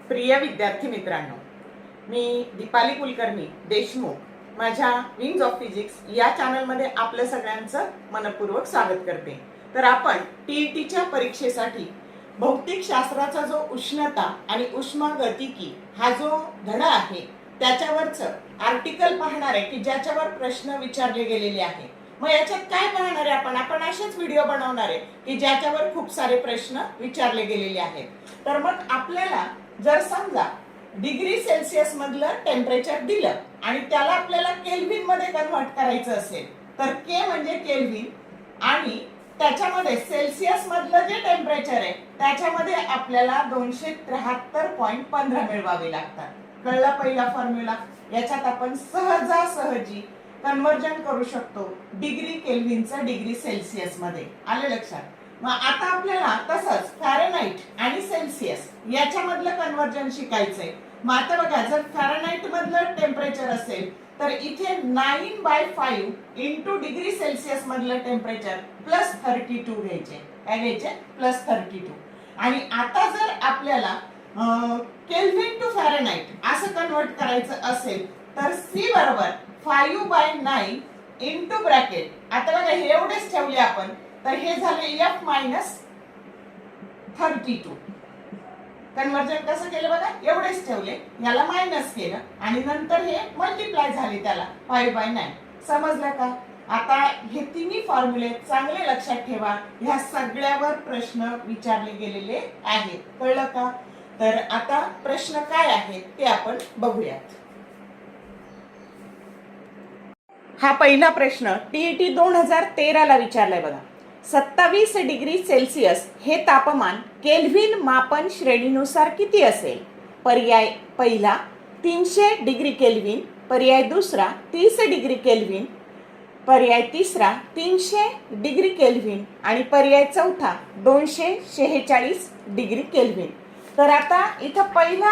प्रिय विद्यार्थी मित्रांनो, मी दीपाली कुलकर्णी देशमुख माझ्या विंग्स ऑफ फिजिक्स या चॅनलमध्ये आपलं सगळ्यांचं मनपूर्वक स्वागत करते। तर आपण टीईटीच्या परीक्षेसाठी भौतिक शास्त्राचा जो उष्णता आणि उष्मागतिकी हा जो धडा आहे त्याच्यावरचं आर्टिकल पाहणार आहे की ज्याच्यावर प्रश्न विचारले गेलेले आहे। मग याच्यात काय पाहणार आहे आपण असेच व्हिडिओ बनवणार आहे की ज्याच्यावर खूप सारे प्रश्न विचारले गेलेले आहेत। तर मग आपल्याला जर समजा डिग्री सेल्सिअस मधलं टेम्परेचर दिलं आणि त्याला आपल्याला केल्विन मध्ये कन्वर्ट करायचं असेल तर के म्हणजे केल्विन आणि त्याच्यामध्ये सेल्सिअस मधलं जे टेम्परेचर आहे त्याच्यामध्ये आपल्याला 273.15 मिळवावे लागतात। कळला पहिला फॉर्म्युला। याच्यात आपण सहजासहजी कन्वर्जन करू शकतो डिग्री केल्विनचं डिग्री सेल्सिअस मध्ये। आले लक्षात? मग आता आपल्याला तसंच फॅरेनहाइट आणि सेल्सिअस याच्यामधलं कन्वर्जन शिकायचंय। मग आता बघा, जर फॅरेनहाइट मधलं टेम्परेचर असेल तर इथे 9/5 इंटू डिग्री सेल्सिअस मधलं टेम्परेचर प्लस 32 घ्यायचे। काय घ्यायचे? प्लस 32। आणि आता जर आपल्याला केल्विन टू फॅरेनहाइट असं कन्वर्ट करायचं असेल तर C बरोबर 5/9 इंटू ब्रॅकेट, आता बघा हे एवढेच ठेवले आपण तर हे झाले F मायनस 32। कन्वर्जन कसं केलं बघा, एवढेच ठेवले, याला मायनस केलं आणि नंतर हे मल्टिप्लाय झाले त्याला 5/9। समजलं का? आता हे तिन्ही फॉर्म्युले चांगले लक्षात ठेवा, ह्या सगळ्यावर प्रश्न विचारले गेलेले आहेत। कळलं का? तर आता प्रश्न काय आहेत ते आपण बघूयात। हा पहिला प्रश्न टीईटी 2013 ला विचारलाय बघा। 27 डिग्री सेल्सिअस हे तापमान केल्विन मापन श्रेणीनुसार किती असेल? पर्याय पहिला 300 डिग्री केल्विन, पर्याय दुसरा 30 डिग्री केल्विन, पर्याय तिसरा 300 डिग्री केल्विन आणि पर्याय चौथा 246 डिग्री केल्विन। तर आता इथं पहिला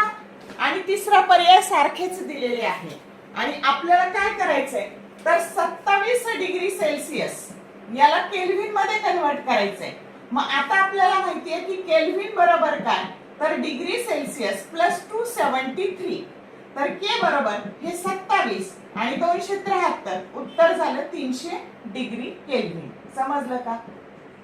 आणि तिसरा पर्याय सारखेच दिलेले आहे आणि आपल्याला काय करायचंय तर 27 डिग्री सेल्सिअस याला केल्विन मध्ये कन्वर्ट करायचंय। मग आता आपल्याला माहिती आहे की केल्विन बरोबर काय तर डिग्री सेल्सिअस प्लस 273, तर के बरोबर हे 27 आणि 273, उत्तर झालं 300 डिग्री केल्विन। समजलं का?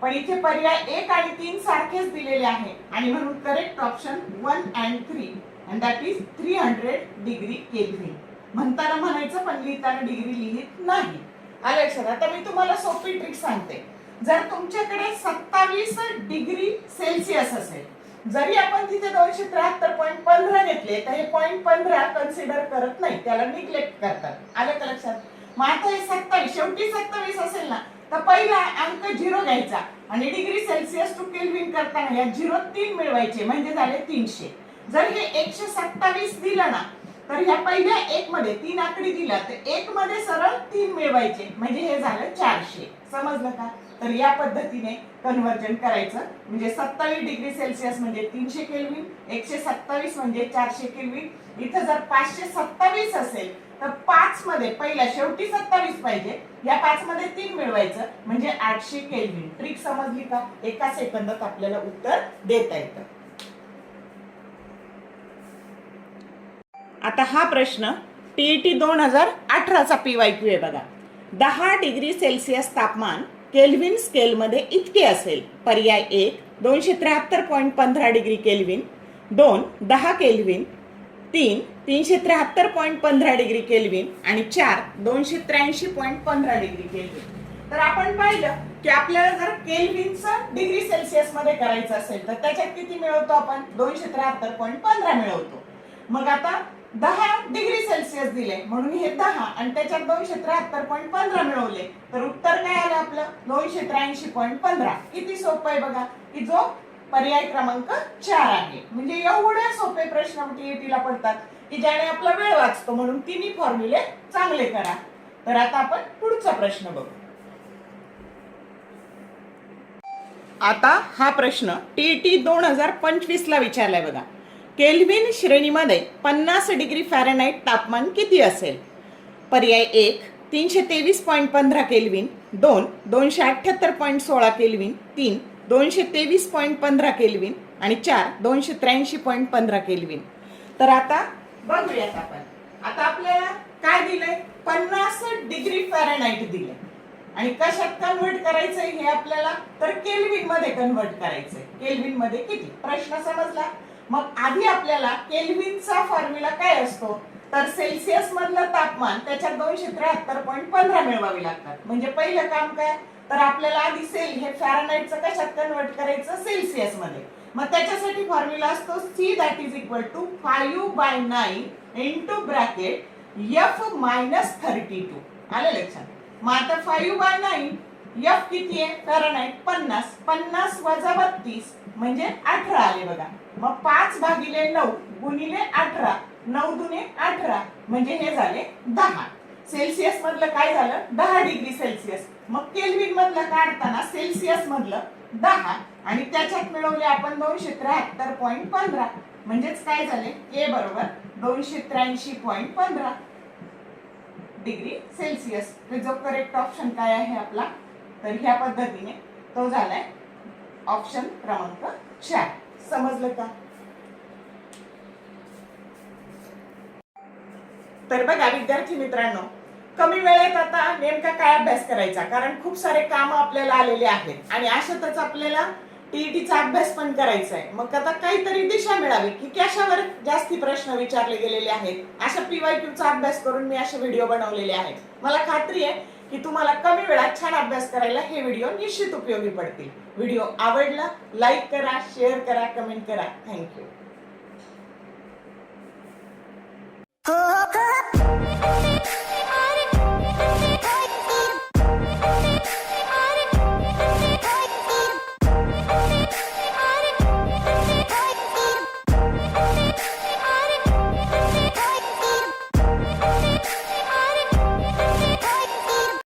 पण इथे पर्याय 1 आणि 3 सारखेच दिलेले आहे आणि म्हणून correct option 1 and 3 and that is 300 degree kelvin. म्हणताना म्हणायचं पण लिहिताना डिग्री लिहित नाही। आलं लक्षात? आता मी तुम्हाला सोपी ट्रिक सांगते। जर तुमच्याकडे 27 डिग्री सेल्सिअस असेल, जरी आपण तिथे 273.15 घेतले तर हे 0.15 कन्सिडर करत नाही, त्याला निग्लेक्ट करतात। आलं का लक्षात? मग आता हे 27 शेवटी 27 असेल ना तर पहिला अंक 0 घ्यायचा आणि डिग्री सेल्सिअस टू केल्विन करताना या 0 3 मिळवायचे म्हणजे झाले 300। जर हे 127 दिलं ना तर ह्या पहिल्या 1 मध्ये 3 आकडी दिला तर 1 मध्ये सरळ 3 मिळवायचे म्हणजे हे झालं 400। समजलं का? तर या पद्धतीने कन्वर्जन करायचं। म्हणजे 27 डिग्री सेल्सिअस म्हणजे 300 केल्विन, 127 म्हणजे 400 केल्विन। इथं जर 527 असेल तर 5 मध्ये पहिला शेवटी 27 पाहिजे, या 5 मध्ये 3 मिळवायचं म्हणजे 800 केल्विन। ट्रिक समजली का? एका सेकंदात आपल्याला उत्तर देता येतं। आता हा प्रश्न टीईटी 2018 चा PYQ आहे बघा। 10 डिग्री सेल्सिअस तापमान केल्विन स्केल मध्ये इतके असेल। पर्याय 1 273.15 degree kelvin, 2 10 kelvin, 3 373.15 degree kelvin आणि 4 283.15 डिग्री केल्विन। तर आपण पाहिलं की आपल्याला जर केल्विनचं डिग्री सेल्सिअस मध्ये करायचं असेल तर त्याच्यात किती मिळवतो आपण? 273.15 मिळवतो। मग आता 10 डिग्री सेल्सिअस दिले म्हणून हे 10 आणि त्याच्यात 273.15 मिळवले तर उत्तर काय आलं आपलं? 283.15। किती सोपं आहे बघा, की जो पर्याय क्रमांक 4 आहे। म्हणजे एवढे सोपे प्रश्न टीईटीला पडतात की ज्याने आपला वेळ वाचतो, म्हणून तिन्ही फॉर्म्युले चांगले करा। तर आता आपण पुढचा प्रश्न बघू। आता हा प्रश्न टीईटी 2025 ला विचारलाय बघा। केल्विन श्रेणीमध्ये 50 डिग्री फॅरेनहाइट तापमान किती असेल? पर्याय 1 323.15 केल्विन, 2 278.16 केल्विन, 3 223.15 केल्विन आणि 4 283.15 केल्विन. तर आता बघूयात आपण. आता आपल्याला काय दिलंय? 50 डिग्री फॅरेनहाइट दिले आणि कशात कन्वर्ट करायचंय हे आपल्याला? तर केल्विन मध्ये कन्वर्ट करायचंय. केल्विन मध्ये किती? प्रश्न समजला? मग आधी आपल्याला केल्विनचा फॉर्म्युला काय असतो? तर सेल्सिअस मधलं तापमान त्याच्यात 273.15 मिळवावी लागतात. म्हणजे पहिलं काम काय? तर आपल्याला आधी हे फॅरेनहाइटचं कशात कन्वर्ट करायचं? सेल्सिअस मध्ये. मग त्याच्यासाठी फॉर्म्युला असतो C that is equal to 5/9 into bracket F minus 32. आलं लक्षात? मग आता 5/9 F किती आहे? फॅरेनहाइट 50. 50 वजा 32 म्हणजे 18 आले बघा. मग 5/9 गुणिले 18, 9 दुने 18 म्हणजे हे झाले 10. सेल्सिअस मधलं काय झालं? 10 डिग्री सेल्सिअस. मग केल्विन मधलं काढताना सेल्सिअस मधलं 10 आणि त्याच्यात मिळवले आपण 273.15 म्हणजेच काय झाले? K बरोबर 283.15 डिग्री सेल्सिअस. तर जो करेक्ट ऑप्शन काय आहे आपला? तर ह्या पद्धतीने तो झालाय ऑप्शन क्रमांक 4. समजलं का? तर बघा विद्यार्थी मित्रांनो, कमी वेळेत आता नेमका काय अभ्यास करायचा? कारण खूप सारे काम आपल्याला आलेले आहेत आणि अशातच आपल्याला टीईटीचा अभ्यास पण करायचा आहे. मग आता काहीतरी दिशा मिळावी की कशावर जास्ती प्रश्न विचारले गेलेले आहेत, अशा PYQचा अभ्यास करून मी असे व्हिडिओ बनवलेले आहेत. मला खात्री आहे की तुम्हाला कमी वेळात छान अभ्यास करायला हे व्हिडिओ निश्चित उपयोगी पडतील. व्हिडिओ आवडला? लाईक करा, शेअर करा, कमेंट करा. थँक्यू.